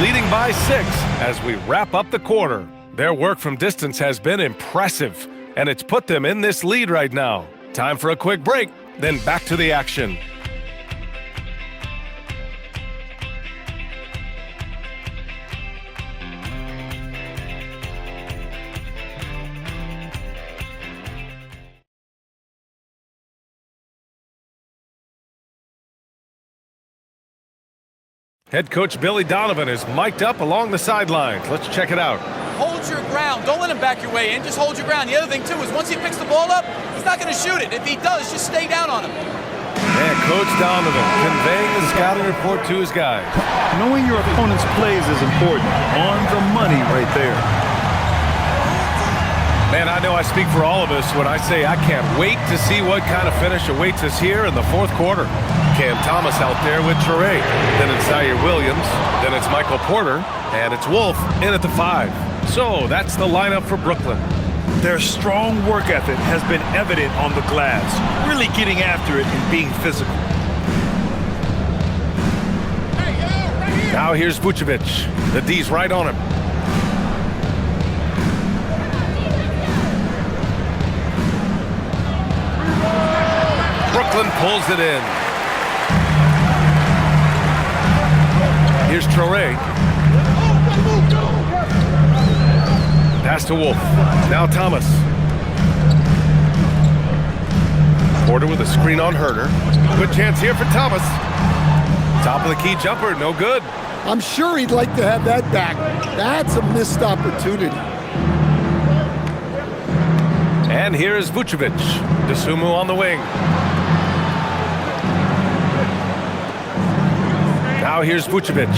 leading by 6 as we wrap up the quarter. Their work from distance has been impressive, and it's put them in this lead right now. Time for a quick break, then back to the action. Head coach Billy Donovan is mic'd up along the sidelines. Let's check it out. Hold your ground. Don't let him back your way in. Just hold your ground. The other thing, too, is once he picks the ball up, he's not going to shoot it. If he does, just stay down on him. And Coach Donovan conveying the scouting report to his guys. Knowing your opponent's plays is important. On the money right there. Man, I know I speak for all of us when I say I can't wait to see what kind of finish awaits us here in the fourth quarter. Cam Thomas out there with Traore. Then it's Zaire Williams. Then it's Michael Porter. And it's Wolf in at the 5. So that's the lineup for Brooklyn. Their strong work ethic has been evident on the glass, really getting after it and being physical. Now here's Vucevic. The D's right on him. Brooklyn pulls it in. Here's Traore. Pass to Wolf. Now Thomas. Porter with a screen on Herter. Good chance here for Thomas. Top of the key jumper, no good. I'm sure he'd like to have that back. That's a missed opportunity. And here is Vucevic. Dosunmu on the wing. Now here's Vucevic.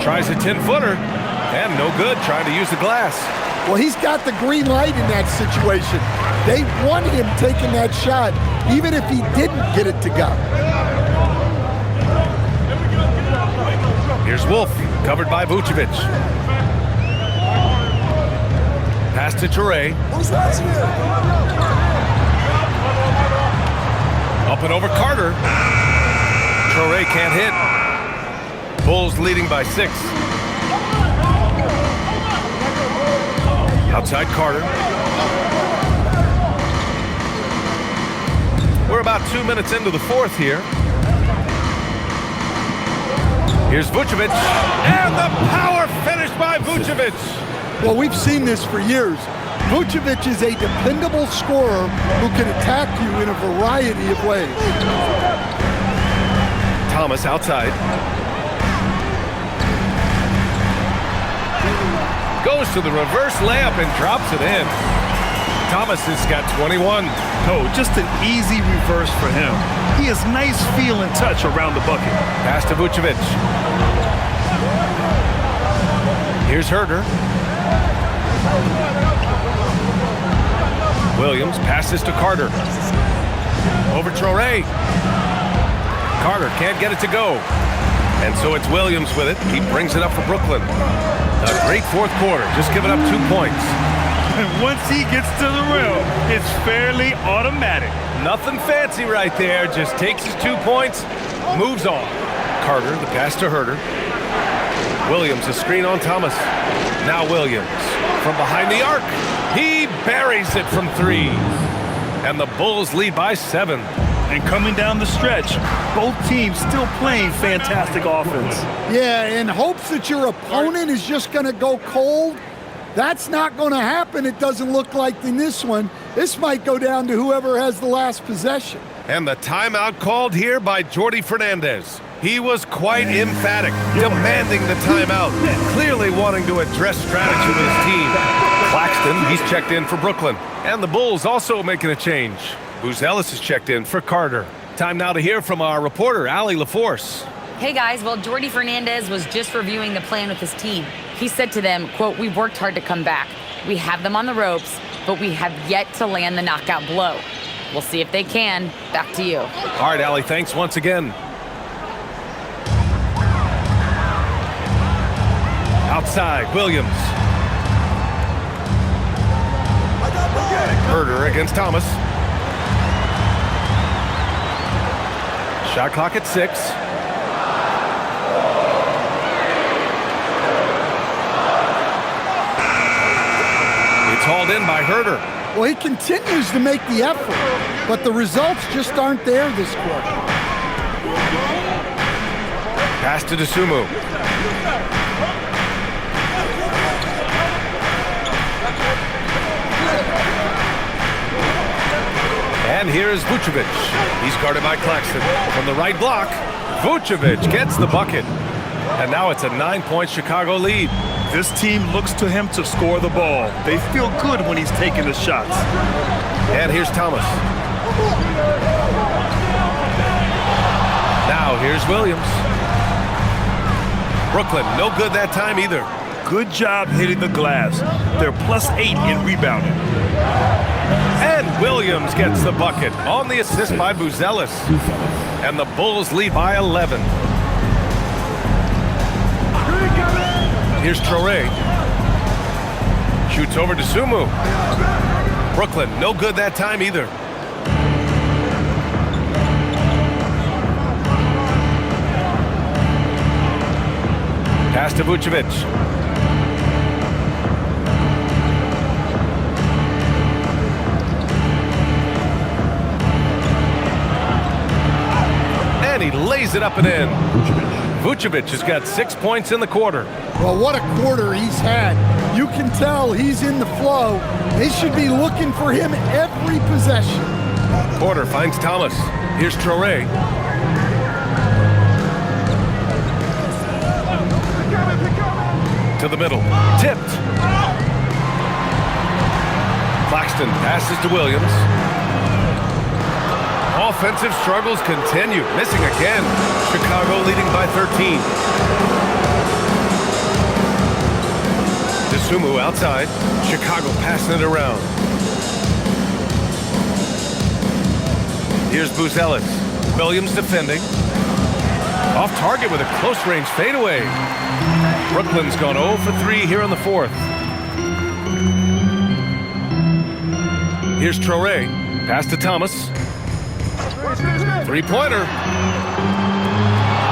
Tries a 10-footer, and no good, trying to use the glass. Well, he's got the green light in that situation. They want him taking that shot, even if he didn't get it to go. Here's Wolf, covered by Vucevic. Pass to Traore. Up and over Carter. Traore can't hit. Bulls leading by 6. Outside Carter. We're about 2 minutes into the fourth here. Here's Vucevic. And the power finish by Vucevic. Well, we've seen this for years. Vucevic is a dependable scorer who can attack you in a variety of ways. Thomas outside. Goes to the reverse layup and drops it in. Thomas has got 21. No, just an easy reverse for him. He has nice feel and touch around the bucket. Pass to Vucevic. Here's Herter. Williams passes to Carter. Over Traore. Carter can't get it to go. And so it's Williams with it. He brings it up for Brooklyn. A great fourth quarter, just giving up 2 points. And once he gets to the rim, it's fairly automatic. Nothing fancy right there, just takes his 2 points, moves on. Carter, the pass to Herter. Williams, a screen on Thomas. Now Williams, from behind the arc. He buries it from 3. And the Bulls lead by 7. And coming down the stretch, both teams still playing fantastic offense. Yeah, in hopes that your opponent is just going to go cold. That's not going to happen, it doesn't look like in this one. This might go down to whoever has the last possession. And the timeout called here by Jordi Fernandez. He was quite emphatic, demanding the timeout, clearly wanting to address strategy with his team. Claxton, he's checked in for Brooklyn. And the Bulls also making a change. Buzelis is checked in for Carter. Time now to hear from our reporter, Allie LaForce. Hey guys, well, Jordi Fernandez was just reviewing the plan with his team. He said to them, quote, "We've worked hard to come back. We have them on the ropes, but we have yet to land the knockout blow. We'll see if they can." Back to you. All right, Allie, thanks once again. Outside, Williams. Herder against Thomas. Shot clock at 6. It's hauled in by Herder. Well, he continues to make the effort, but the results just aren't there this quarter. Pass to Dosunmu. And here's Vucevic. He's guarded by Claxton. From the right block, Vucevic gets the bucket. And now it's a 9-point Chicago lead. This team looks to him to score the ball. They feel good when he's taking the shots. And here's Thomas. Now here's Williams. Brooklyn, no good that time either. Good job hitting the glass. They're +8 in rebounding. And Williams gets the bucket on the assist by Buzelis. And the Bulls lead by 11. Here's Traoré. Shoots over to Sumu. Brooklyn, no good that time either. Pass to Vucevic. And he lays it up and in. Vucevic has got 6 points in the quarter. Well, what a quarter he's had. You can tell he's in the flow. They should be looking for him every possession. Porter finds Thomas. Here's Traoré. To the middle. Tipped. Claxton passes to Williams. Offensive struggles continue. Missing again. Chicago leading by 13. Dosunmu outside. Chicago passing it around. Here's Buzelis. Williams defending. Off target with a close-range fadeaway. Brooklyn's gone 0 for 3 here in the fourth. Here's Traoré. Pass to Thomas. Three-pointer.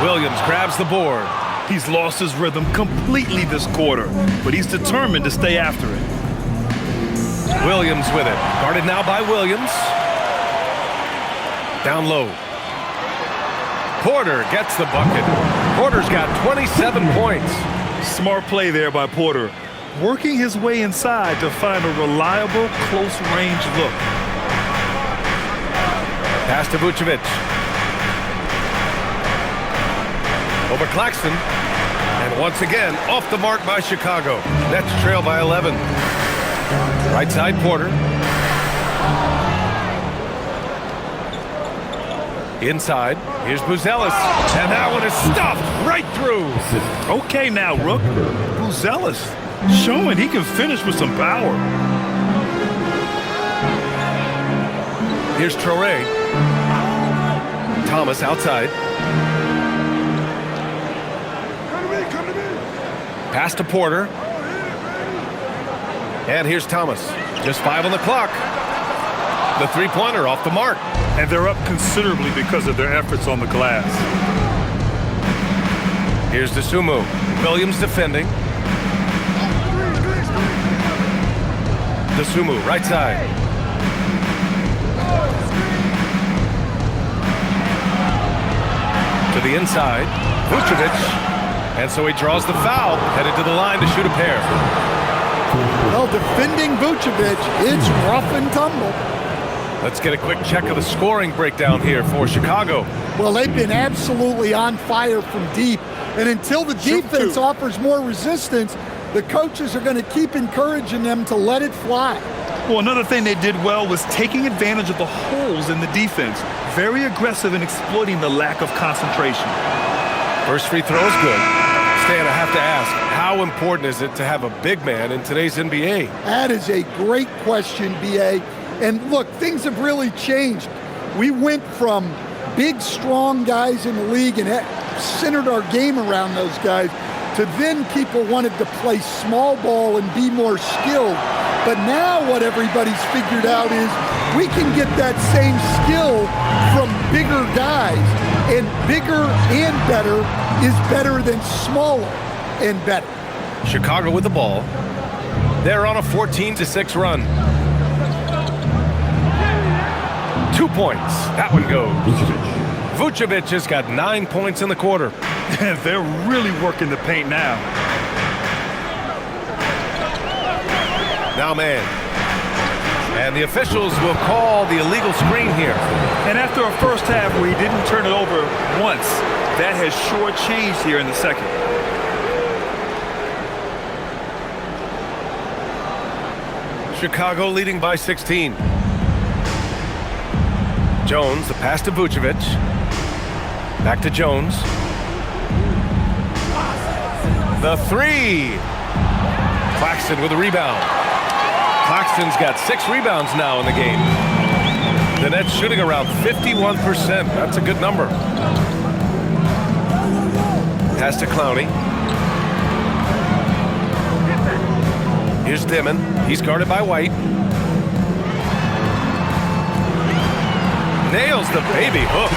Williams grabs the board. He's lost his rhythm completely this quarter, but he's determined to stay after it. Williams with it. Guarded now by Williams. Down low. Porter gets the bucket. Porter's got 27 points. Smart play there by Porter, working his way inside to find a reliable close-range look. Pass to Vucevic. Over Claxton. And once again, off the mark by Chicago. Nets trail by 11. Right side, Porter. Inside, here's Buzelis. And that one is stuffed right through. Okay now, Rook. Buzelis showing he can finish with some power. Here's Traoré. Thomas outside. Pass to Porter. And here's Thomas. Just 5 on the clock. The three-pointer off the mark. And they're up considerably because of their efforts on the glass. Here's Dosunmu. Williams defending. Dosunmu, right side. To the inside. Vucevic. And so he draws the foul. Headed to the line to shoot a pair. Well, defending Vucevic, it's rough and tumble. Let's get a quick check of the scoring breakdown here for Chicago. Well, they've been absolutely on fire from deep. And until the defense offers more resistance, the coaches are going to keep encouraging them to let it fly. Well, another thing they did well was taking advantage of the holes in the defense. Very aggressive in exploiting the lack of concentration. First free throw is good. Stan, I have to ask, how important is it to have a big man in today's NBA? That is a great question, B.A. And look, things have really changed. We went from big, strong guys in the league and centered our game around those guys to then people wanted to play small ball and be more skilled. But now what everybody's figured out is we can get that same skill from bigger guys, and bigger and better is better than smaller and better. Chicago with the ball. They're on a 14-6 run. 2 points. That one goes. Vucevic has got 9 points in the quarter. They're really working the paint now. Now man. And the officials will call the illegal screen here. And after a first half where he didn't turn it over once, that has sure changed here in the second. Chicago leading by 16. Jones, the pass to Vucevic. Back to Jones. The three. Claxton with a rebound. Claxton's got 6 rebounds now in the game. The Nets shooting around 51%. That's a good number. Pass to Clowney. Here's Dimon. He's guarded by White. Nails the baby hook.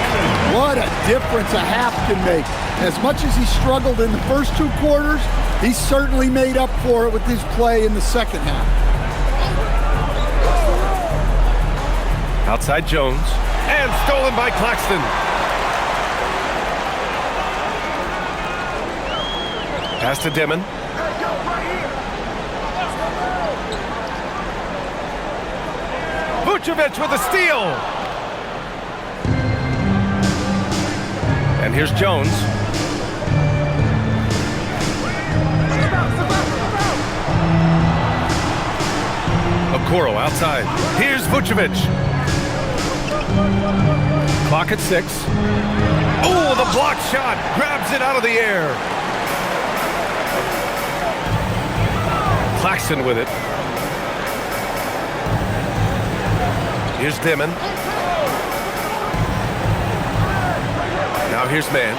What a difference a half can make. As much as he struggled in the first 2 quarters, he certainly made up for it with his play in the second half. Outside Jones. And stolen by Claxton. Pass to Dimon. Vucevic with a steal. And here's Jones. Okoro outside. Here's Vucevic. Clock at 6. Oh, the block shot. Grabs it out of the air. Claxton with it. Here's Dimon. Now here's man.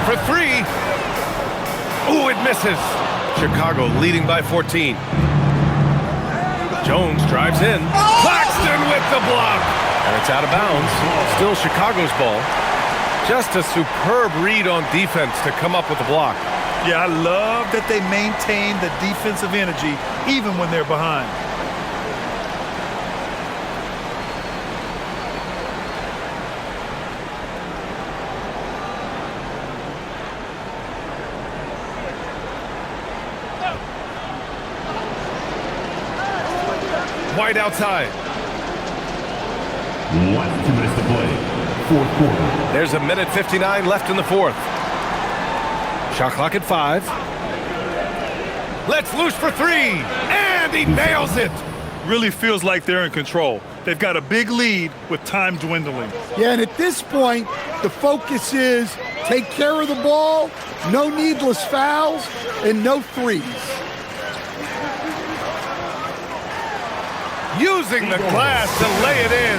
For 3. Ooh, it misses. Chicago leading by 14. Jones drives in. Claxton with the block. And it's out of bounds. Still Chicago's ball. Just a superb read on defense to come up with the block. Yeah, I love that they maintain the defensive energy even when they're behind. White outside. 2 minutes to play. Fourth quarter. There's a minute 59 left in the fourth. Shot clock at 5. Let's loose for 3. And he nails it. Really feels like they're in control. They've got a big lead with time dwindling. Yeah, and at this point, the focus is take care of the ball, no needless fouls, and no threes. Using the glass to lay it in.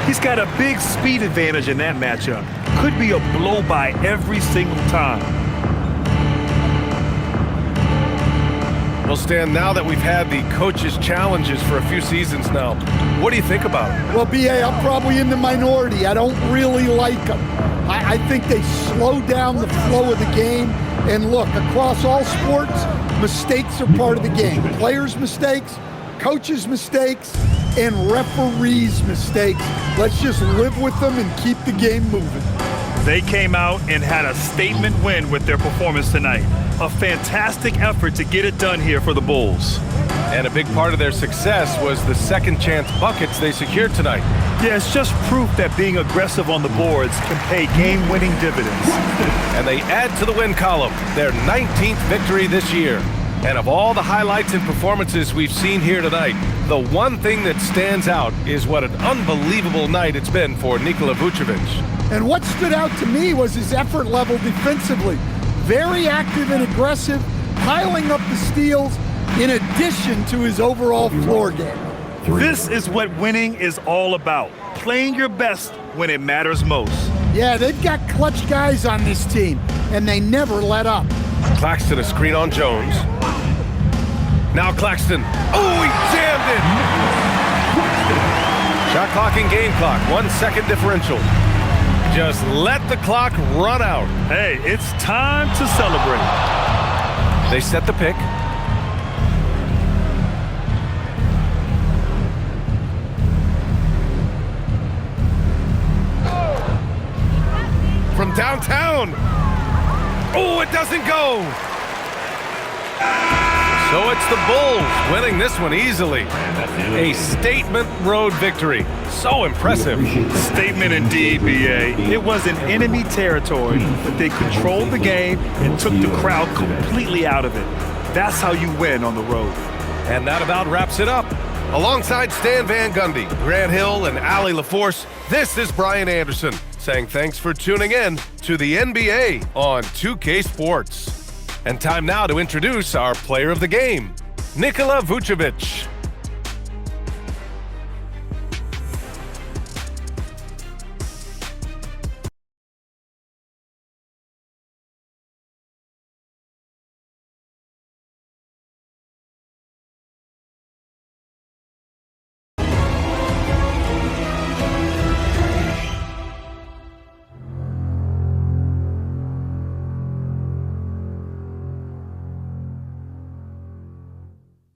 He's got a big speed advantage in that matchup. Could be a blow-by every single time. Well, Stan, now that we've had the coaches' challenges for a few seasons now, what do you think about it? Well, B.A., I'm probably in the minority. I don't really like them. I think they slow down the flow of the game. And look, across all sports, mistakes are part of the game. Players' mistakes, coaches' mistakes, and referees' mistakes. Let's just live with them and keep the game moving. They came out and had a statement win with their performance tonight. A fantastic effort to get it done here for the Bulls. And a big part of their success was the second chance buckets they secured tonight. Yeah, it's just proof that being aggressive on the boards can pay game-winning dividends. And they add to the win column, their 19th victory this year. And of all the highlights and performances we've seen here tonight, the one thing that stands out is what an unbelievable night it's been for Nikola Vucevic. And what stood out to me was his effort level defensively. Very active and aggressive, piling up the steals in addition to his overall floor game. This is what winning is all about. Playing your best when it matters most. Yeah, they've got clutch guys on this team, and they never let up. Claxton a screen on Jones. Now Claxton. Oh, he jammed it! Shot clock and game clock, 1 second differential. Just let the clock run out. Hey, it's time to celebrate. They set the pick. From downtown. Oh, it doesn't go. So it's the Bulls winning this one easily. A statement road victory. So impressive. Statement indeed, BA. It was in enemy territory, but they controlled the game and took the crowd completely out of it. That's how you win on the road. And that about wraps it up. Alongside Stan Van Gundy, Grant Hill, and Allie LaForce, this is Brian Anderson saying thanks for tuning in to the NBA on 2K Sports. And time now to introduce our player of the game, Nikola Vucevic.